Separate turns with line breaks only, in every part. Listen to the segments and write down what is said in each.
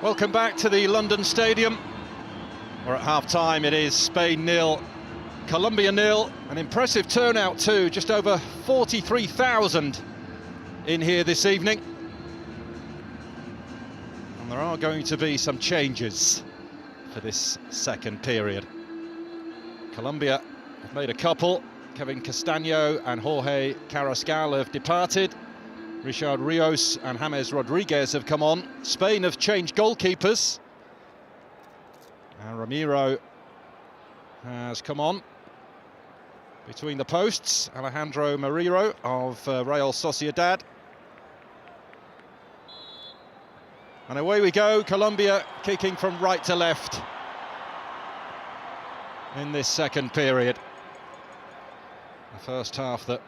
Welcome back to the London Stadium. We're at half-time. It is Spain 0, Colombia 0. An impressive turnout too, just over 43,000 in here this evening. And there are going to be some changes for this second period. Colombia have made a couple. Kevin Castaño and Jorge Carrascal have departed. Richard Rios and James Rodriguez have come on. Spain have changed goalkeepers. And Ramiro has come on. Between the posts, Alejandro Mariro of Real Sociedad. And away we go, Colombia kicking from right to left in this second period. The first half that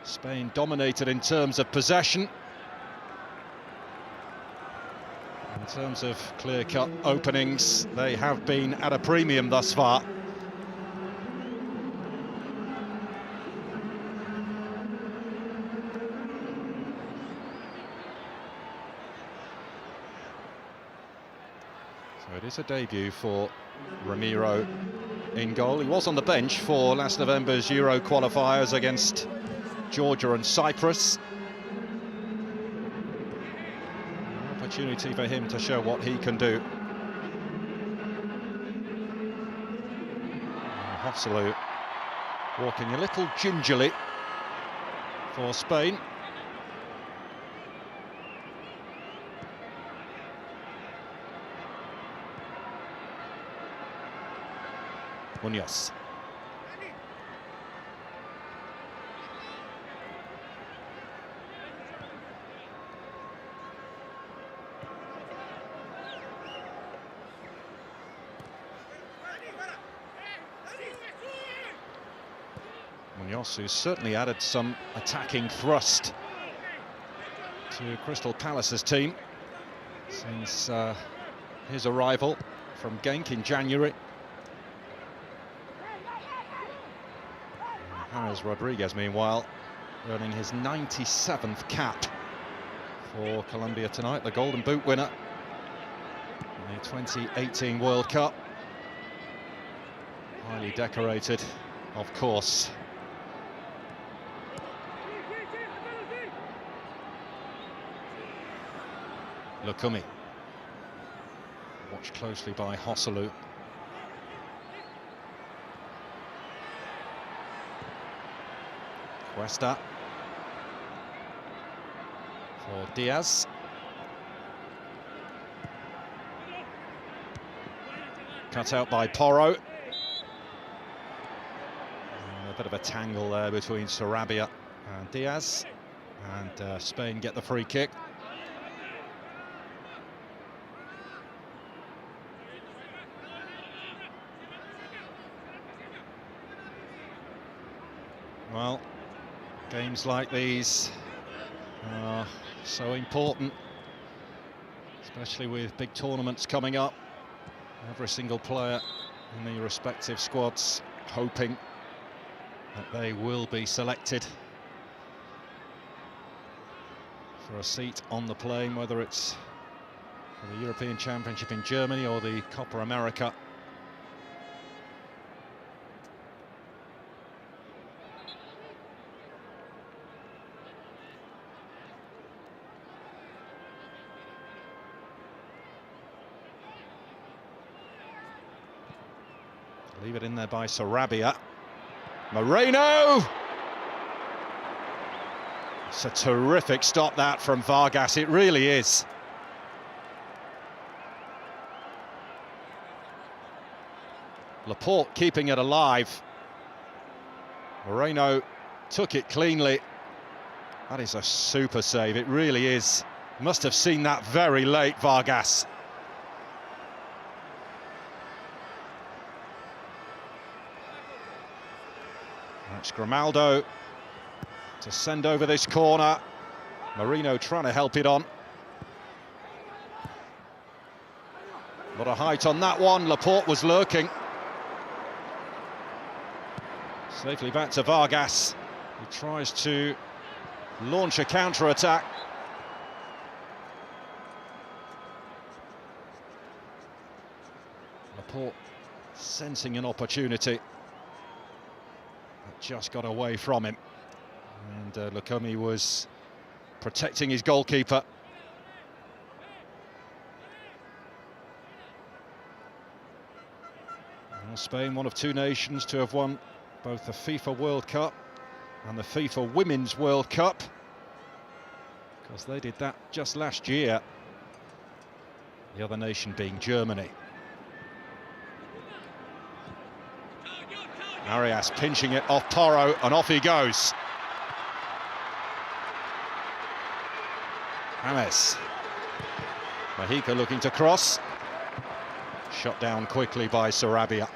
Spain dominated in terms of possession. In terms of clear-cut openings, they have been at a premium thus far. So it is a debut for Ramiro in goal. He was on the bench for last November's Euro qualifiers against Georgia and Cyprus. An opportunity for him to show what he can do. Joselu walking a little gingerly for Spain. Munoz. Munoz, who's certainly added some attacking thrust to Crystal Palace's team since his arrival from Genk in January. James Rodriguez, meanwhile, earning his 97th cap for Colombia tonight, the Golden Boot winner in the 2018 World Cup. Highly decorated, of course. Lukumi, watched closely by Joselu. Cuesta for Diaz. Cut out by Porro. A bit of a tangle there between Sarabia and Diaz. And Spain get the free kick. Well, games like these are so important, especially with big tournaments coming up. Every single player in the respective squads hoping that they will be selected for a seat on the plane, whether it's for the European Championship in Germany or the Copa America. Leave it in there by Sarabia. Moreno! It's a terrific stop that from Vargas, it really is. Laporte keeping it alive. Moreno took it cleanly. That is a super save, it really is. Must have seen that very late, Vargas. That's Grimaldo to send over this corner. Marino trying to help it on. A lot of height on that one. Laporte was lurking. Safely back to Vargas. He tries to launch a counter-attack. Laporte sensing an opportunity. It just got away from him. And Lukumi was protecting his goalkeeper. Well, Spain, one of two nations to have won both the FIFA World Cup and the FIFA Women's World Cup, because they did that just last year. The other nation being Germany. Arias pinching it off Porro, and off he goes. James. Mahika looking to cross. Shot down quickly by Sarabia.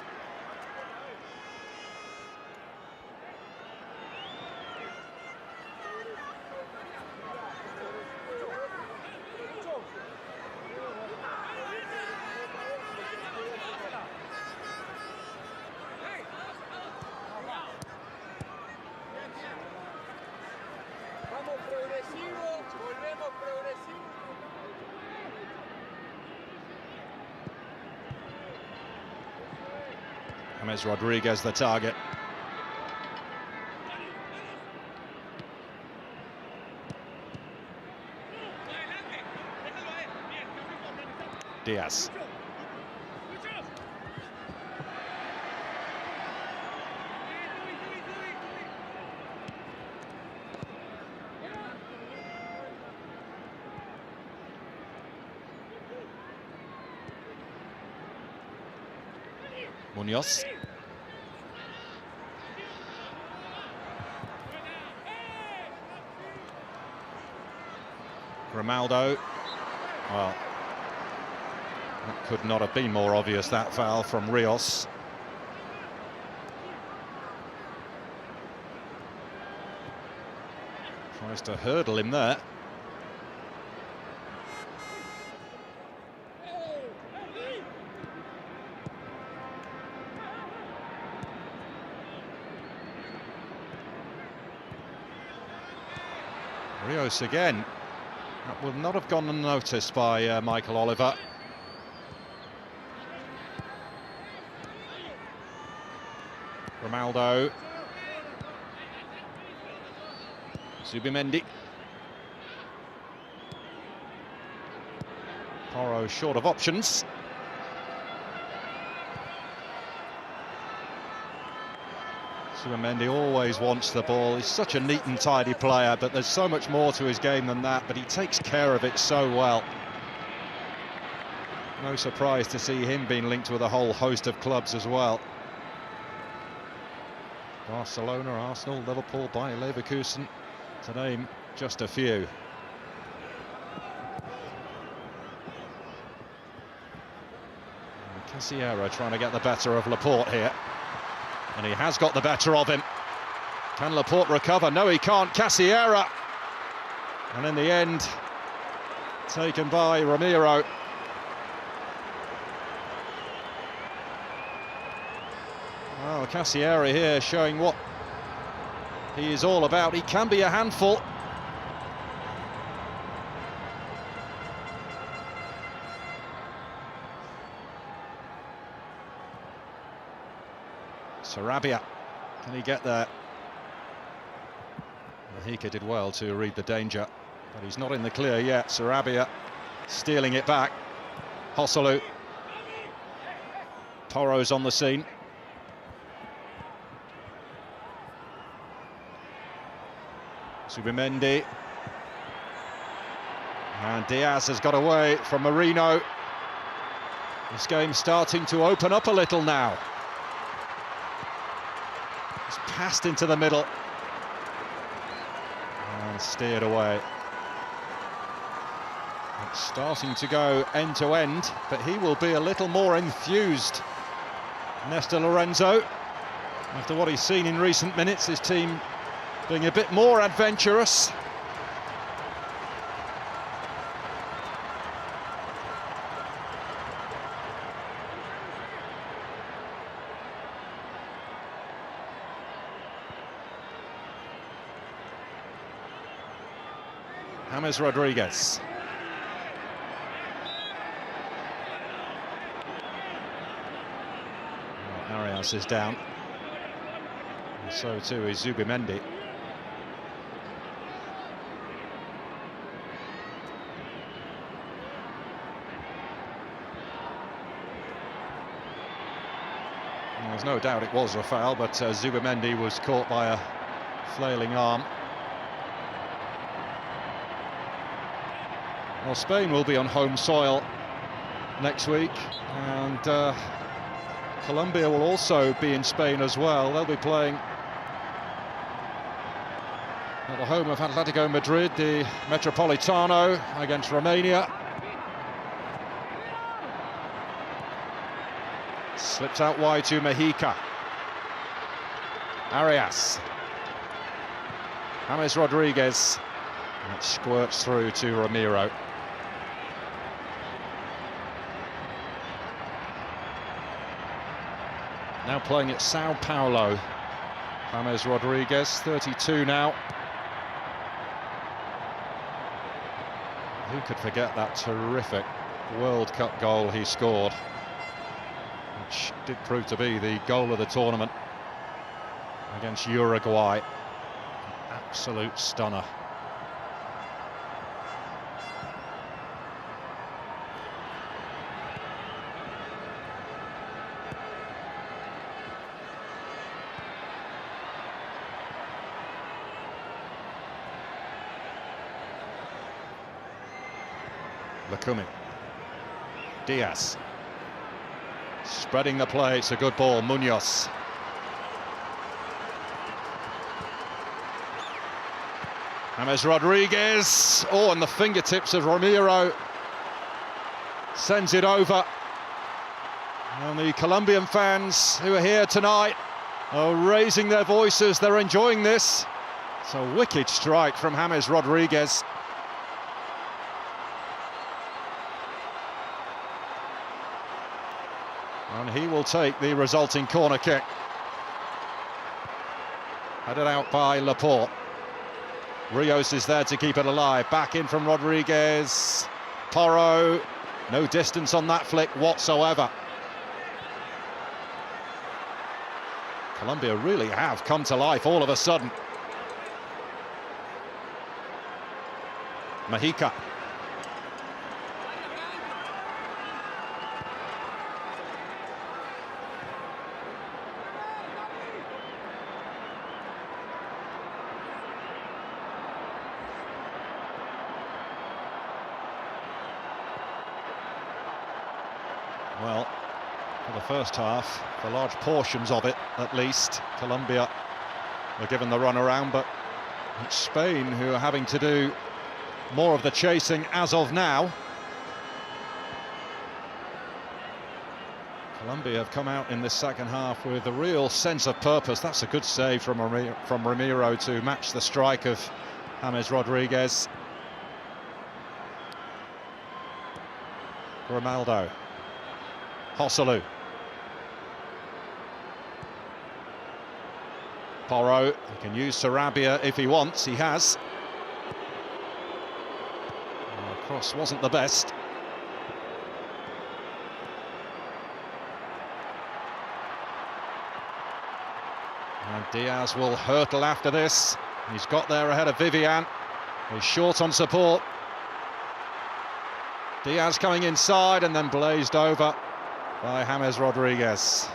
James Rodriguez the target. Diaz. Munoz. Grimaldo. Well, that could not have been more obvious, that foul from Rios. Tries to hurdle him there. Rios again. That will not have gone unnoticed by Michael Oliver. Grimaldo. Zubimendi. Porro short of options. Zubimendi always wants the ball. He's such a neat and tidy player, but there's so much more to his game than that, but he takes care of it so well. No surprise to see him being linked with a whole host of clubs as well. Barcelona, Arsenal, Liverpool, Bayer Leverkusen, to name just a few. Casiero trying to get the better of Laporte here. And he has got the better of him. Can Laporte recover? No, he can't. Casiero. And in the end, taken by Ramiro. Well, Casiero here showing what he is all about. He can be a handful. Sarabia, can he get there? Mahika did well to read the danger, but he's not in the clear yet. Sarabia stealing it back. Hosselu. Porro's on the scene. Zubimendi. And Diaz has got away from Marino. This game's starting to open up a little now. It's passed into the middle and steered away. It's starting to go end to end, but he will be a little more enthused. Néstor Lorenzo, after what he's seen in recent minutes, his team being a bit more adventurous. James Rodriguez. Diaz is down. And so too is Zubimendi. There's no doubt it was a foul, but Zubimendi was caught by a flailing arm. Well, Spain will be on home soil next week, and Colombia will also be in Spain as well. They'll be playing at the home of Atletico Madrid, the Metropolitano, against Romania. Slips out wide to Mexica. Arias. James Rodriguez. And it squirts through to Ramiro. Now playing at Sao Paulo. James Rodriguez, 32 now. Who could forget that terrific World Cup goal he scored, which did prove to be the goal of the tournament against Uruguay. An absolute stunner. Lacumi. Diaz. Spreading the play, it's a good ball, Munoz. James Rodriguez, oh, and the fingertips of Ramiro sends it over. And the Colombian fans who are here tonight are raising their voices, they're enjoying this. It's a wicked strike from James Rodriguez. And he will take the resulting corner kick. Headed out by Laporte. Rios is there to keep it alive. Back in from Rodriguez. Porro. No distance on that flick whatsoever. Colombia really have come to life all of a sudden. Mexica. Well, for the first half, for large portions of it at least, Colombia were given the run around, but it's Spain who are having to do more of the chasing as of now. Colombia have come out in this second half with a real sense of purpose. That's a good save from Ramiro to match the strike of James Rodriguez. Grimaldo. Joselu. Porro, he can use Sarabia if he wants, he has. The cross wasn't the best. And Diaz will hurtle after this. He's got there ahead of Vivian. He's short on support. Diaz coming inside and then blazed over by James Rodriguez.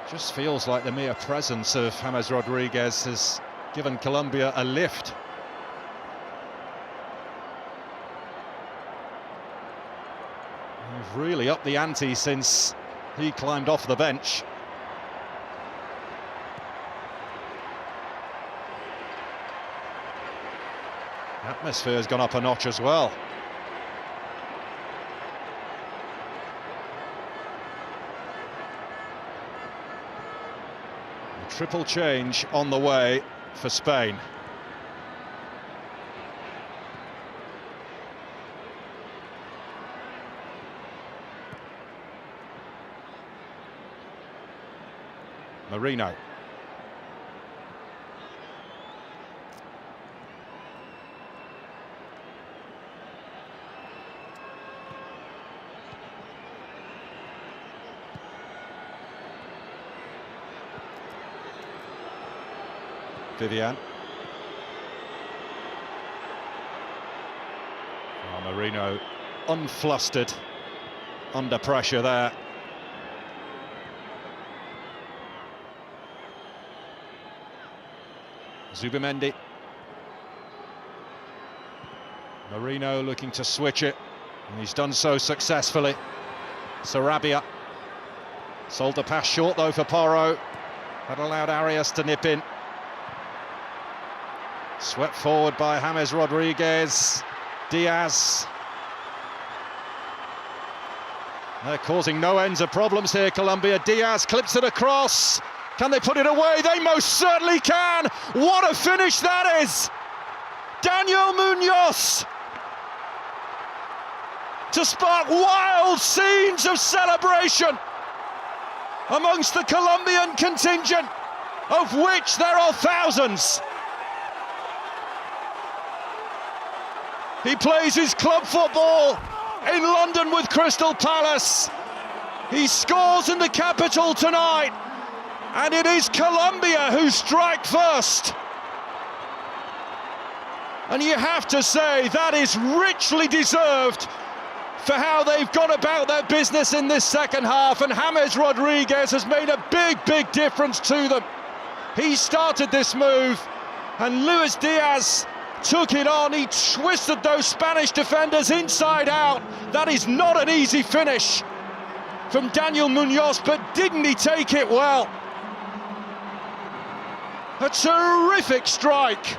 Just feels like the mere presence of James Rodriguez has given Colombia a lift. They've really upped the ante since he climbed off the bench. Atmosphere's gone up a notch as well. A triple change on the way for Spain. Marino. Vivian. Marino unflustered under pressure there. Zubimendi. Marino looking to switch it, and he's done so successfully. Sarabia sold the pass short though for Porro. That allowed Arias to nip in. Swept forward by James Rodriguez. Diaz. They're causing no ends of problems here, Colombia. Diaz clips it across. Can they put it away? They most certainly can. What a finish that is! Daniel Munoz to spark wild scenes of celebration amongst the Colombian contingent, of which there are thousands. He plays his club football in London with Crystal Palace. He scores in the capital tonight, and it is Colombia who strike first. And you have to say that is richly deserved for how they've gone about their business in this second half, and James Rodriguez has made a big difference to them. He started this move, and Luis Diaz took it on. He twisted those Spanish defenders inside out. That is not an easy finish from Daniel Munoz, but didn't he take it well? A terrific strike.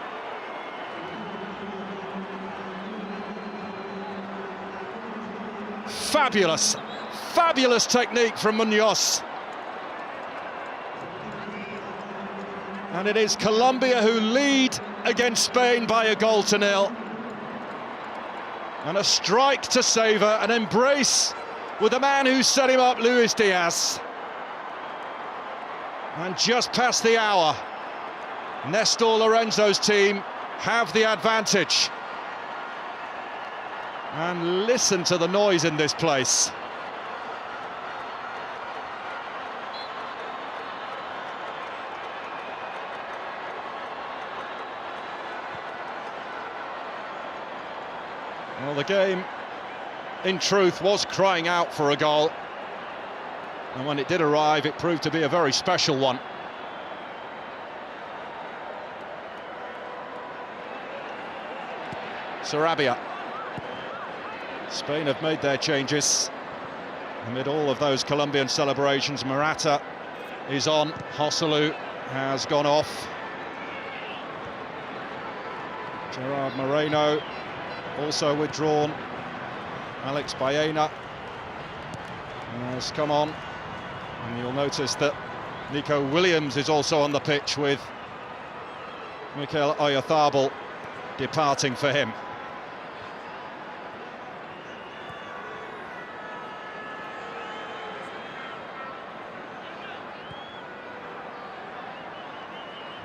Fabulous technique from Munoz. And it is Colombia who lead against Spain by 1-0. And a strike to savour, an embrace with the man who set him up, Luis Diaz. And just past the hour, Nestor Lorenzo's team have the advantage. And listen to the noise in this place. Well, the game, in truth, was crying out for a goal. And when it did arrive, it proved to be a very special one. Sarabia. Spain have made their changes. Amid all of those Colombian celebrations, Morata is on. Joselu has gone off. Gerard Moreno also withdrawn. Alex Baena has come on. And you'll notice that Nico Williams is also on the pitch, with Mikel Oyarzabal departing for him.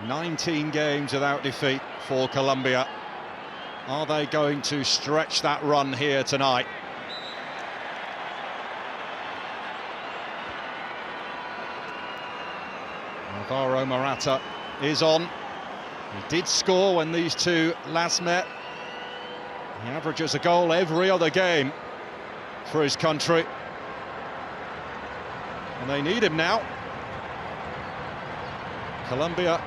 "19 games without defeat for Colombia. Are they going to stretch that run here tonight? Alvaro Morata is on. He did score when these two last met. He averages a goal every other game for his country. And they need him now. Colombia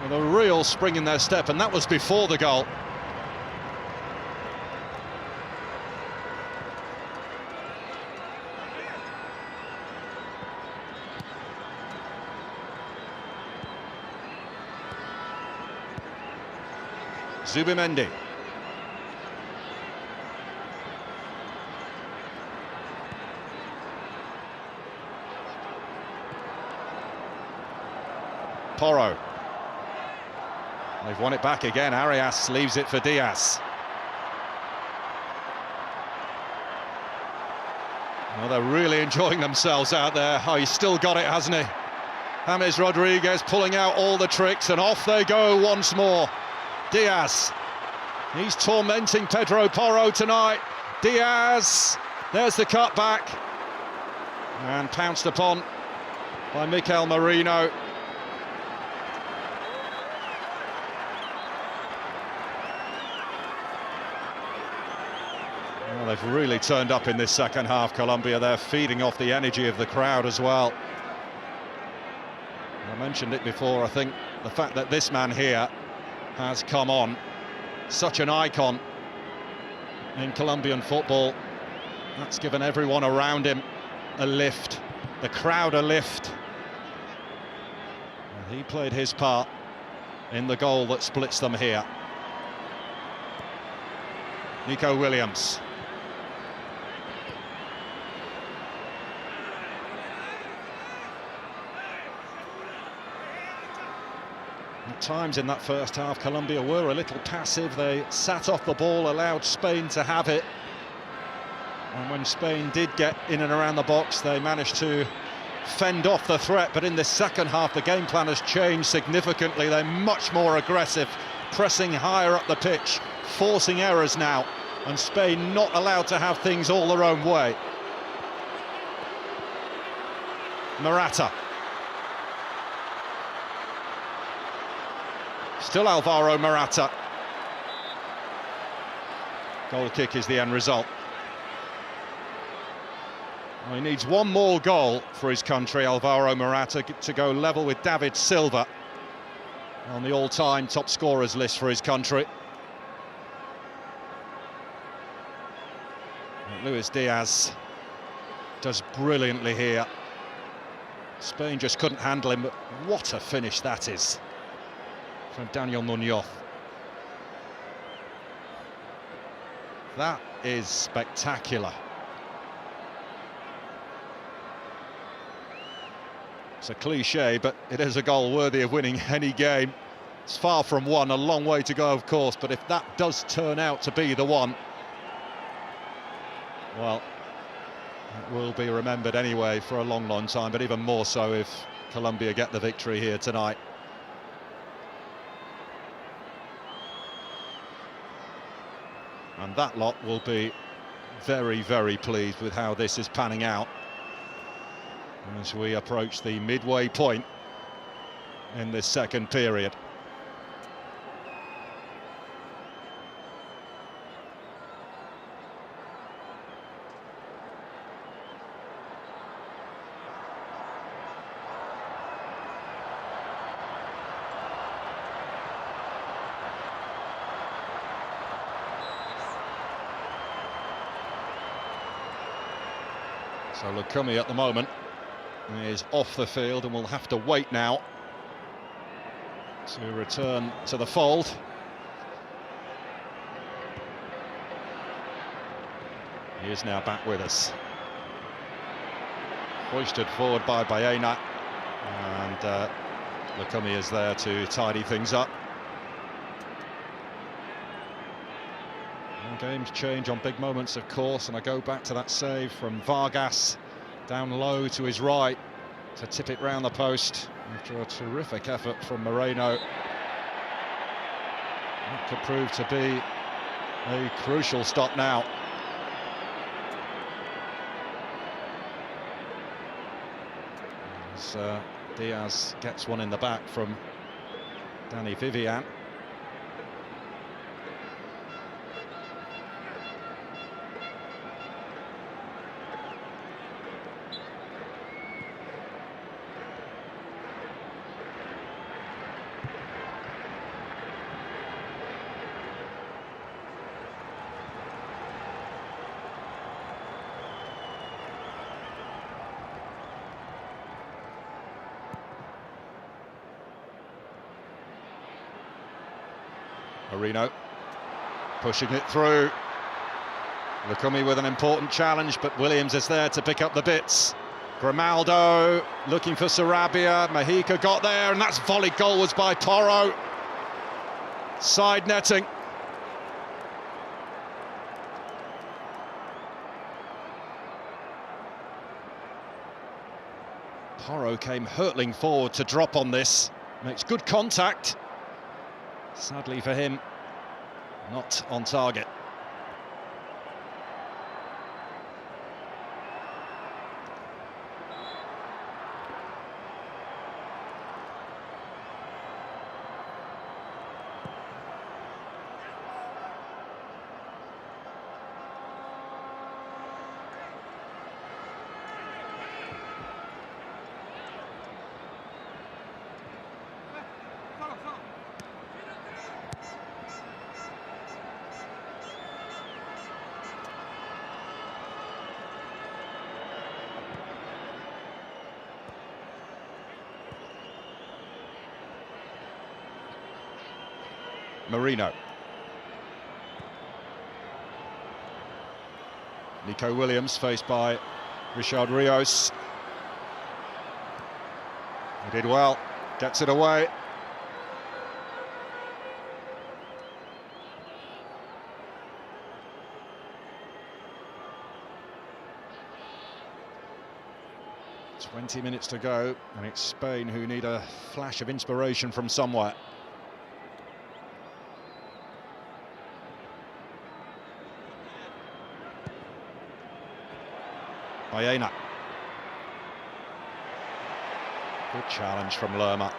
with a real spring in their step, and that was before the goal. Zubimendi. Porro. They've won it back again. Arias leaves it for Diaz. Well, they're really enjoying themselves out there. Oh, he's still got it, hasn't he? James Rodriguez pulling out all the tricks, and off they go once more. Diaz. He's tormenting Pedro Porro tonight. Diaz. There's the cutback. And pounced upon by Mikel Merino. Well, they've really turned up in this second half, Colombia. They're feeding off the energy of the crowd as well. I mentioned it before, I think the fact that this man here has come on, such an icon in Colombian football, that's given everyone around him a lift, the crowd a lift. And he played his part in the goal that splits them here. Nico Williams. At times in that first half, Colombia were a little passive. They sat off the ball, allowed Spain to have it. And when Spain did get in and around the box, they managed to fend off the threat. But in this second half, the game plan has changed significantly. They're much more aggressive, pressing higher up the pitch, forcing errors now. And Spain not allowed to have things all their own way. Morata. Still Alvaro Morata. Goal kick is the end result. Well, he needs one more goal for his country, Alvaro Morata, to go level with David Silva on the all-time top scorers list for his country. Luis Diaz does brilliantly here. Spain just couldn't handle him, but what a finish that is from Daniel Munoz. That is spectacular. It's a cliche, but it is a goal worthy of winning any game. It's far from one, a long way to go, of course, but if that does turn out to be the one, well, it will be remembered anyway for a long, long time, but even more so if Colombia get the victory here tonight. And that lot will be very, very pleased with how this is panning out as we approach the midway point in this second period. So Lukumi at the moment is off the field and will have to wait now to return to the fold. He is now back with us. Hoisted forward by Baena, and Lukumi is there to tidy things up. Games change on big moments, of course, and I go back to that save from Vargas down low to his right to tip it round the post after a terrific effort from Moreno. That could prove to be a crucial stop now. As Diaz gets one in the back from Danny Vivian. Marino pushing it through. Lukumi with an important challenge, but Williams is there to pick up the bits. Grimaldo looking for Sarabia. Mexico got there, and that's volley goal was by Porro. Side netting. Porro came hurtling forward to drop on this. Makes good contact. Sadly for him, not on target. Marino. Nico Williams faced by Richard Rios. He did well, gets it away. "20 minutes to go, and it's Spain who need a flash of inspiration from somewhere." Baena. Good challenge from Lerma.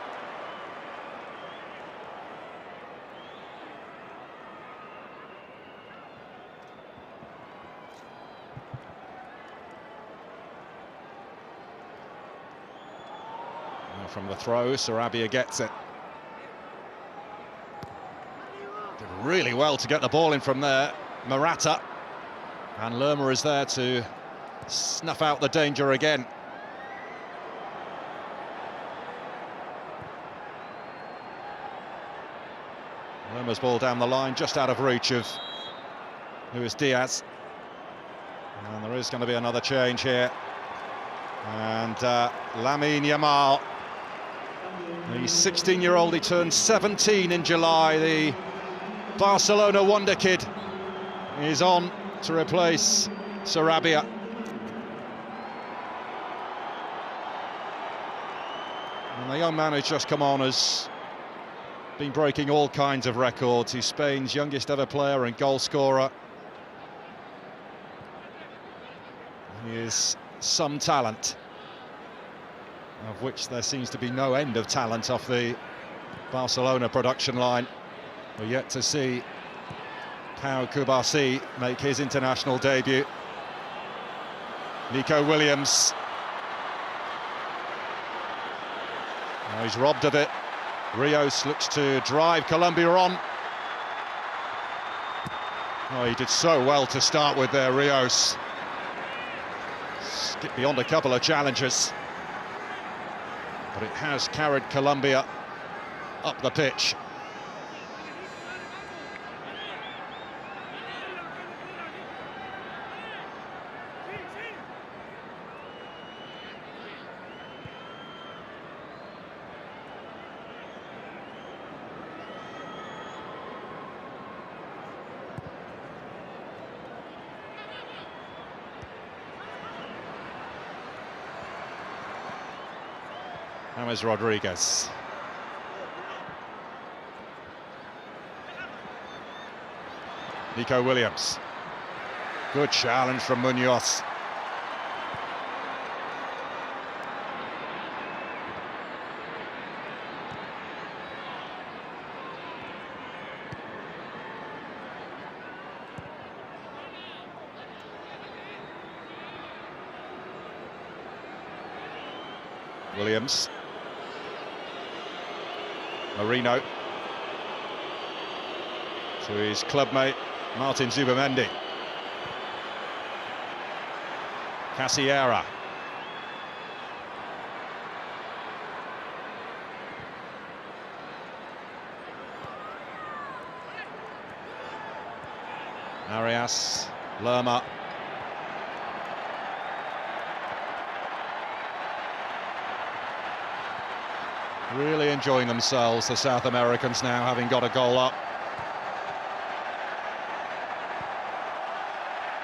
Now from the throw, Sarabia gets it. Did really well to get the ball in from there, Morata. And Lerma is there to snuff out the danger again. Lerma's ball down the line, just out of reach of Luis Diaz. And there is going to be another change here. And Lamine Yamal, the 16-year-old, he turned 17 in July. The Barcelona wonder kid is on to replace Sarabia. And the young man who's just come on has been breaking all kinds of records. He's Spain's youngest ever player and goal scorer. He is some talent, of which there seems to be no end of talent off the Barcelona production line. We're yet to see Pau Cubarsí make his international debut. Nico Williams. Now he's robbed of it. Rios looks to drive Colombia on. Oh, he did so well to start with there, Rios. Skipped beyond a couple of challenges. But it has carried Colombia up the pitch. James Rodriguez. Nico Williams. Good challenge from Munoz. Williams. Marino to his clubmate Martin Zubamendi. Casillera. Arias, Lerma. Really enjoying themselves, the South Americans, now having got a goal up.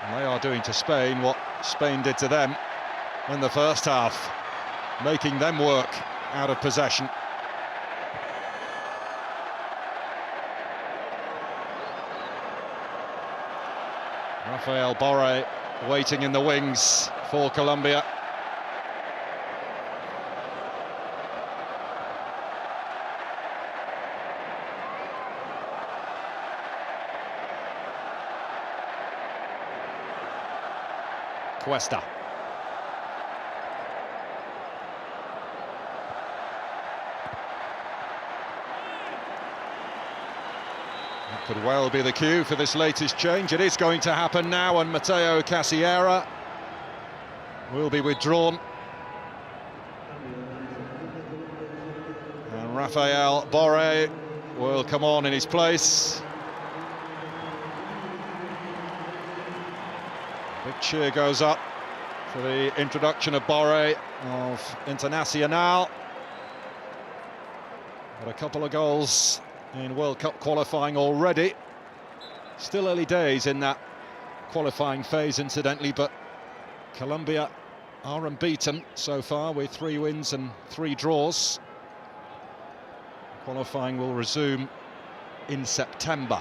And they are doing to Spain what Spain did to them in the first half, making them work out of possession. Rafael Borre waiting in the wings for Colombia. Cuesta. That could well be the cue for this latest change. It is going to happen now, and Mateo Casillera will be withdrawn. And Rafael Borre will come on in his place. Big cheer goes up for the introduction of Borré of Internacional. Got a couple of goals in World Cup qualifying already. Still early days in that qualifying phase, incidentally, but Colombia are unbeaten so far with 3 wins and 3 draws. Qualifying will resume in September.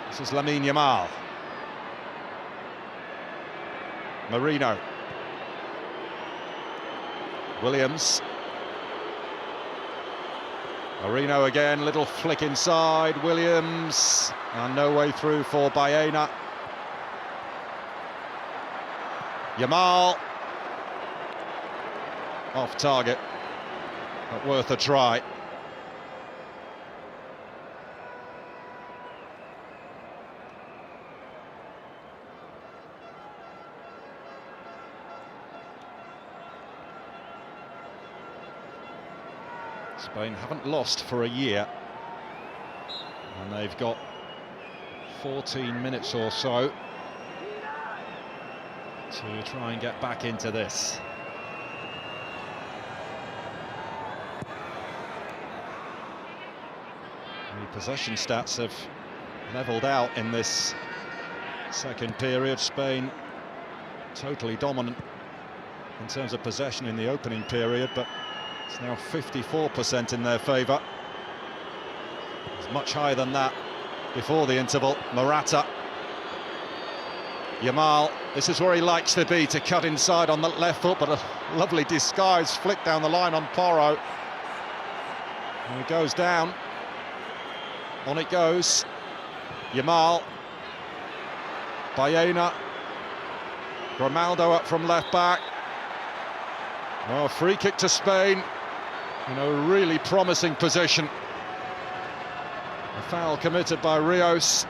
This is Lamine Yamal. Marino. Williams. Marino again, little flick inside. Williams, and no way through for Baena. Yamal. Off target, but worth a try. Spain haven't lost for a year, and they've got 14 minutes or so to try and get back into this. The possession stats have levelled out in this second period. Spain totally dominant in terms of possession in the opening period, but it's now 54% in their favour. It's much higher than that before the interval. Morata. Yamal, this is where he likes to be, to cut inside on the left foot, but a lovely disguised flick down the line on Porro. And it goes down. On it goes. Yamal. Baena. Grimaldo up from left back. Oh, free kick to Spain. In a really promising position. A foul committed by Rios.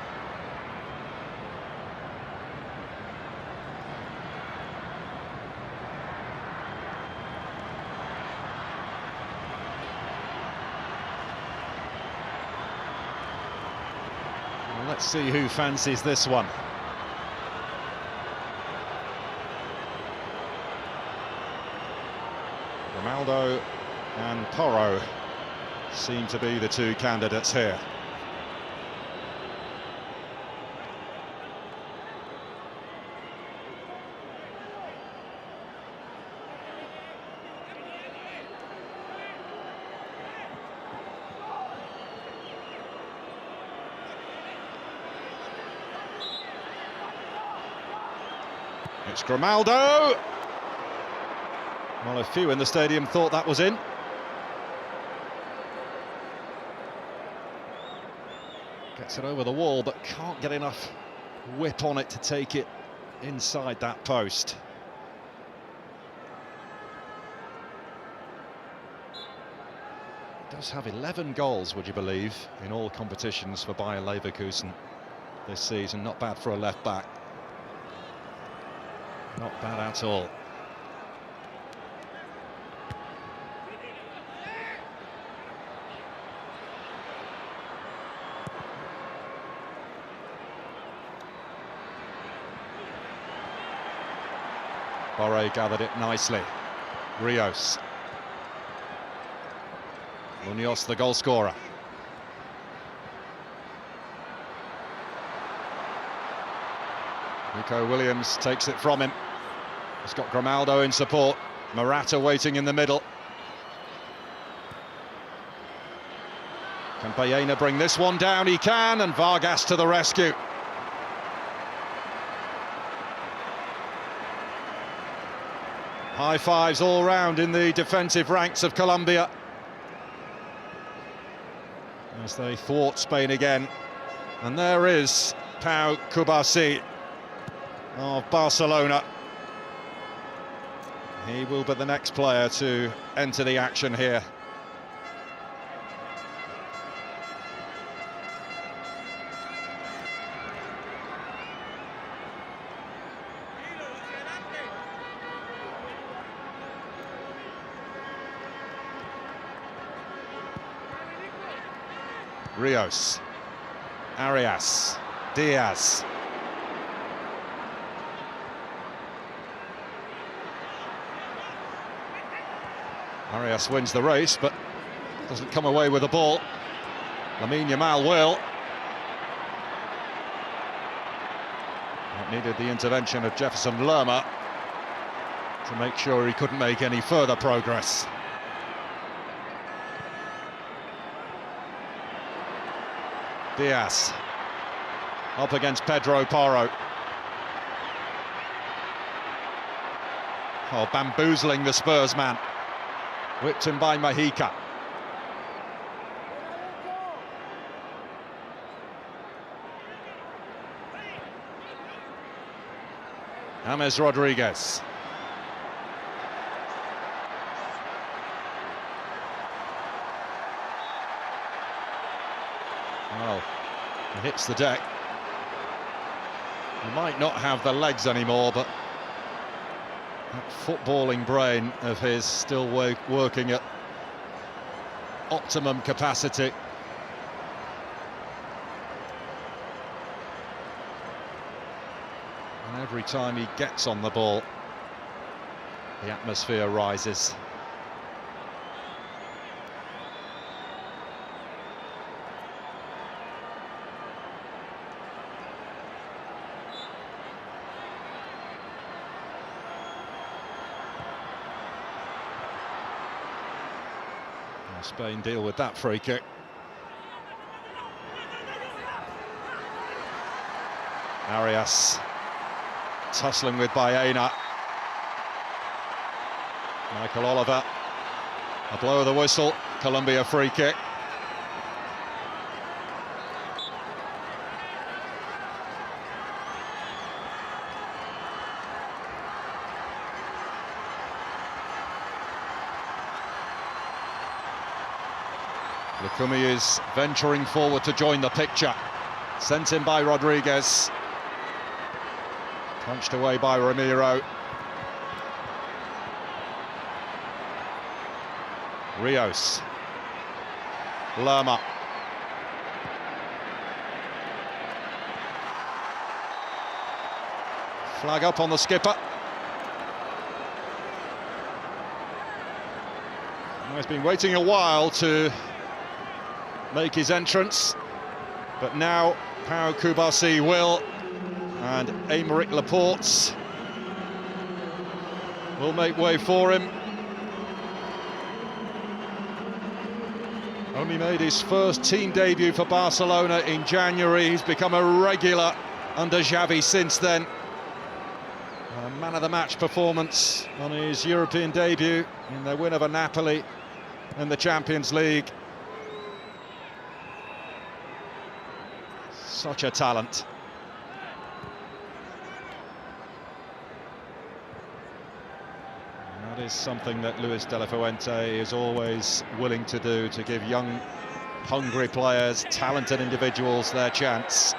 Well, let's see who fancies this one. Ronaldo and Porro seem to be the 2 candidates here. It's Grimaldo. Well, a few in the stadium thought that was in. Gets it over the wall, but can't get enough whip on it to take it inside that post. Does have 11 goals, would you believe, in all competitions for Bayer Leverkusen this season. Not bad for a left-back. Not bad at all. Borré gathered it nicely. Rios. Munoz, the goal scorer. Nico Williams takes it from him. He's got Grimaldo in support. Morata waiting in the middle. Can Baena bring this one down? He can, and Vargas to the rescue. High fives all round in the defensive ranks of Colombia as they thwart Spain again. And there is Pau Cubarsí of Barcelona. He will be the next player to enter the action here. Rios, Arias, Diaz. Arias wins the race, but doesn't come away with the ball. Lamine Yamal will. That needed the intervention of Jefferson Lerma to make sure he couldn't make any further progress. Diaz up against Pedro Porro. Oh, bamboozling the Spurs man. Whipped him by Mahika. James Rodriguez. Well, he hits the deck. He might not have the legs anymore, but that footballing brain of his still working at optimum capacity. And every time he gets on the ball, the atmosphere rises. Spain deal with that free kick. Arias tussling with Baena. Michael Oliver. A blow of the whistle. Colombia free kick. Lukumi is venturing forward to join the picture. Sent in by Rodriguez. Punched away by Ramiro. Rios. Lerma. Flag up on the skipper. He's been waiting a while to make his entrance, but now Pau Kubasi will, and Aymeric Laporte will make way for him. Only made his first team debut for Barcelona in January. He's become a regular under Xavi since then. A man of the match performance on his European debut in their win over Napoli in the Champions League. Such a talent. And that is something that Luis de la Fuente is always willing to do, to give young, hungry players, talented individuals their chance.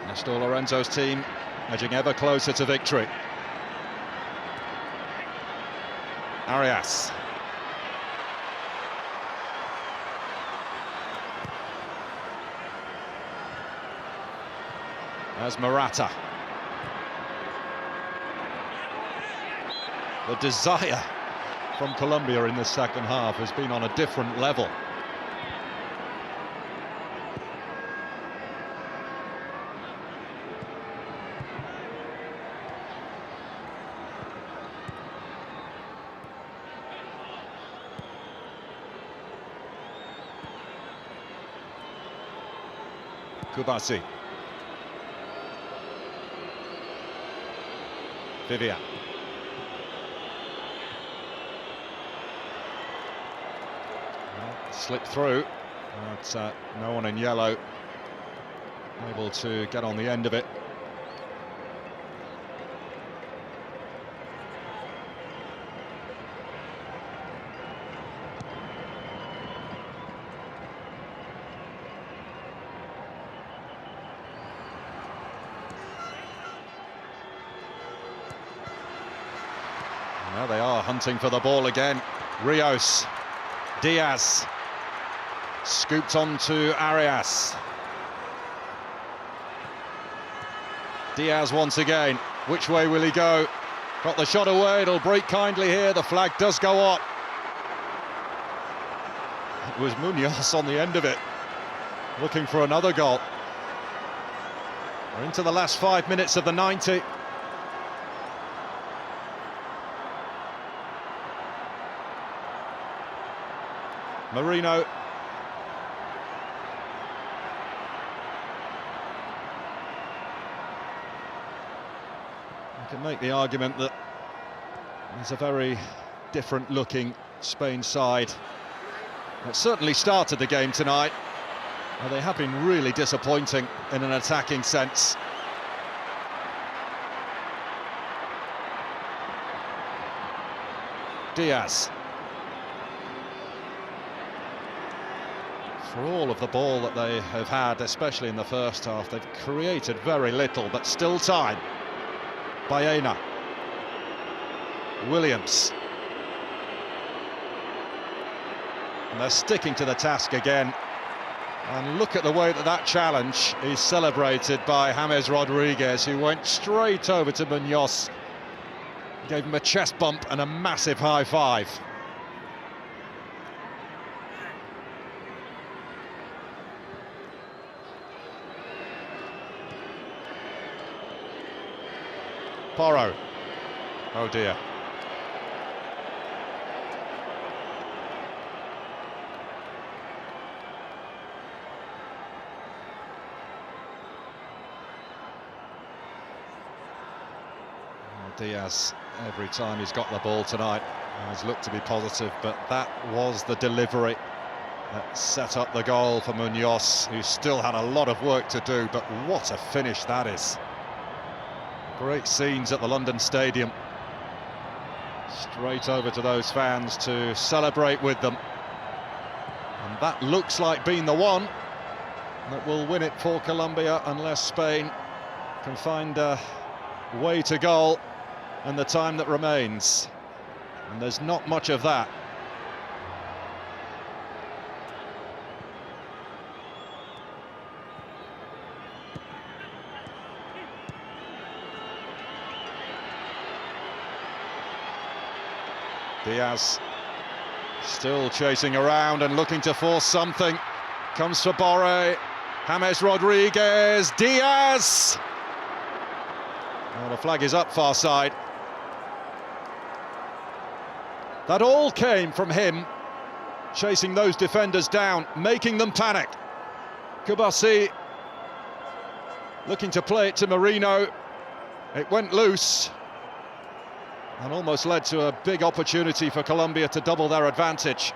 Nestor Lorenzo's team edging ever closer to victory. Arias. There's Morata. The desire from Colombia in the second half has been on a different level. Kubasi. Vivian. Well, slipped through, but no one in yellow able to get on the end of it. Now they are hunting for the ball again. Rios, Diaz, scooped on to Arias. Diaz once again, which way will he go? Got the shot away, it'll break kindly here, the flag does go up. It was Munoz on the end of it, looking for another goal. We're into the last 5 minutes of the 90. Marino. You can make the argument that it's a very different looking Spain side. It certainly started the game tonight. Well, they have been really disappointing in an attacking sense. Diaz. For all of the ball that they have had, especially in the first half, they've created very little, but still time. Baena. Williams. And they're sticking to the task again. And look at the way that that challenge is celebrated by James Rodriguez, who went straight over to Munoz, gave him a chest bump and a massive high five. Porro. Oh dear. Diaz, every time he's got the ball tonight, has looked to be positive, but that was the delivery that set up the goal for Munoz, who still had a lot of work to do, but what a finish that is. Great scenes at the London Stadium. Straight over to those fans to celebrate with them. And that looks like being the one that will win it for Colombia, unless Spain can find a way to goal in the time that remains. And there's not much of that. Diaz still chasing around and looking to force something. Comes for Borre. James Rodriguez. Diaz! Well, the flag is up far side. That all came from him, chasing those defenders down, making them panic. Kubasi looking to play it to Marino. It went loose and almost led to a big opportunity for Colombia to double their advantage.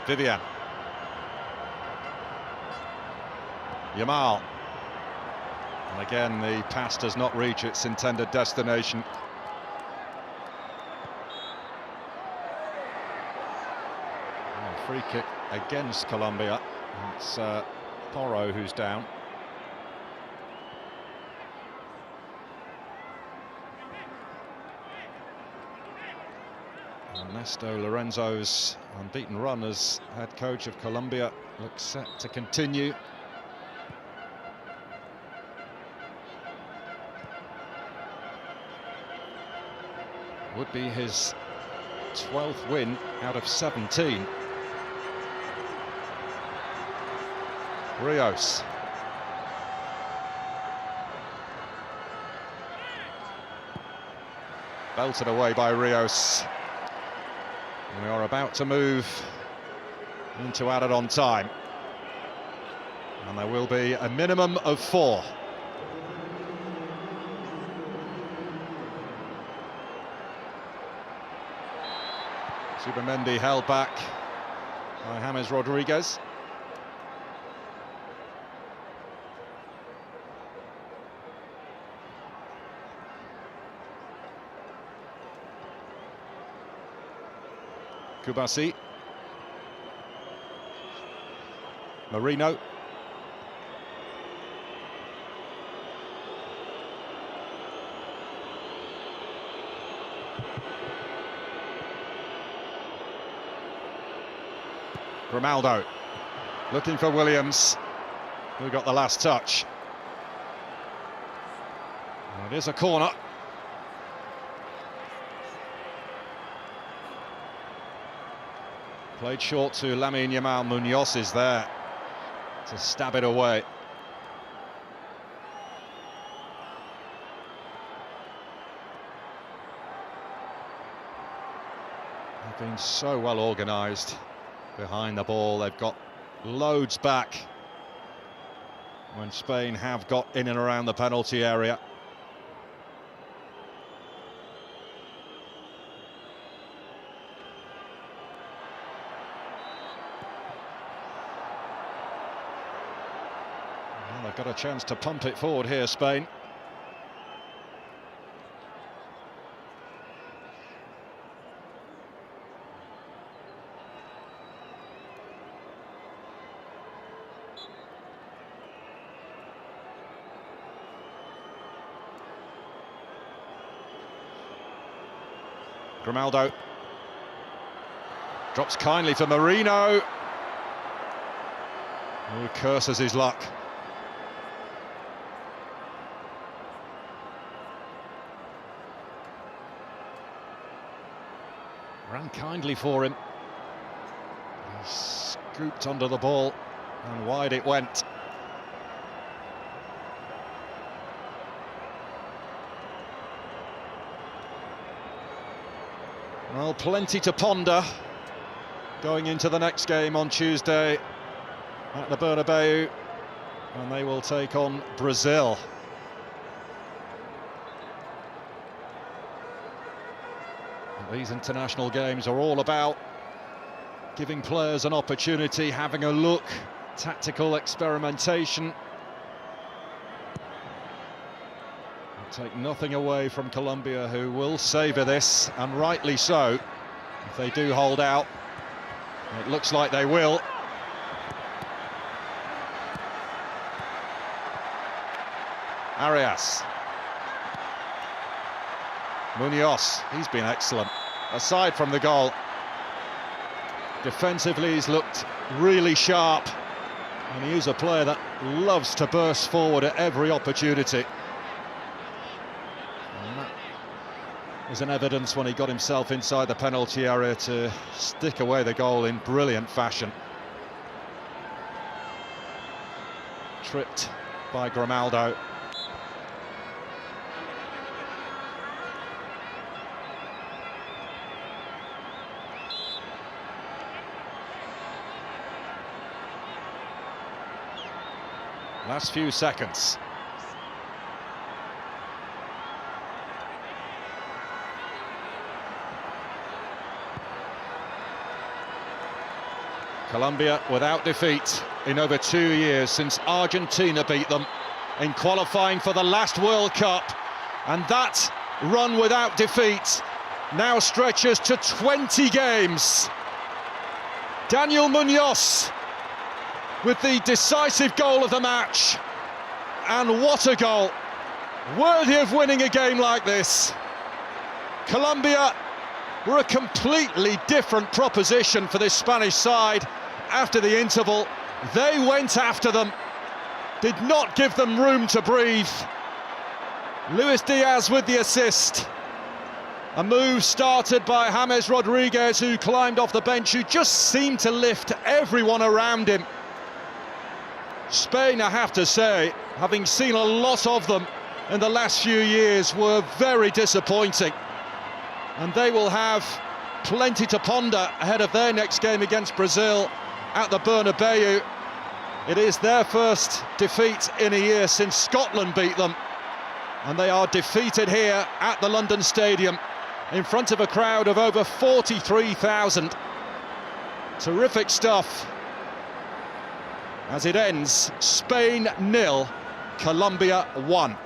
Vivian. Yamal. And again, the pass does not reach its intended destination. Oh, free kick against Colombia. It's Porro who's down. Ernesto Lorenzo's unbeaten run as head coach of Colombia looks set to continue. Would be his 12th win out of 17. Rios. Belted away by Rios. We are about to move into added on time. And there will be a minimum of 4. Zubimendi held back by James Rodriguez. Kubasi. Marino. Grimaldo looking for Williams, who got the last touch. And it is a corner. Played short to Lamine Yamal. Munoz is there to stab it away. They've been so well organised behind the ball. They've got loads back when Spain have got in and around the penalty area. Well, they've got a chance to pump it forward here, Spain. Grimaldo drops kindly for Marino, who curses his luck. Ran kindly for him. He scooped under the ball and wide it went. Well, plenty to ponder going into the next game on Tuesday at the Bernabeu, and they will take on Brazil. These international games are all about giving players an opportunity, having a look, tactical experimentation. Take nothing away from Colombia, who will savour this, and rightly so, if they do hold out. It looks like they will. Arias. Munoz, he's been excellent. Aside from the goal, defensively he's looked really sharp, and he is a player that loves to burst forward at every opportunity. Was an evidence when he got himself inside the penalty area to stick away the goal in brilliant fashion. Tripped by Grimaldo. Last few seconds. Colombia without defeat in over 2 years, since Argentina beat them in qualifying for the last World Cup. And that run without defeat now stretches to 20 games. Daniel Munoz with the decisive goal of the match. And what a goal! Worthy of winning a game like this. Colombia were a completely different proposition for this Spanish side. After the interval, they went after them, did not give them room to breathe. Luis Diaz with the assist. A move started by James Rodriguez, who climbed off the bench, who just seemed to lift everyone around him. Spain, I have to say, having seen a lot of them in the last few years, were very disappointing. And they will have plenty to ponder ahead of their next game against Brazil at the Bernabeu. It is their first defeat in a year since Scotland beat them, and they are defeated here at the London Stadium in front of a crowd of over 43,000. Terrific stuff. As it ends, Spain 0, Colombia 1.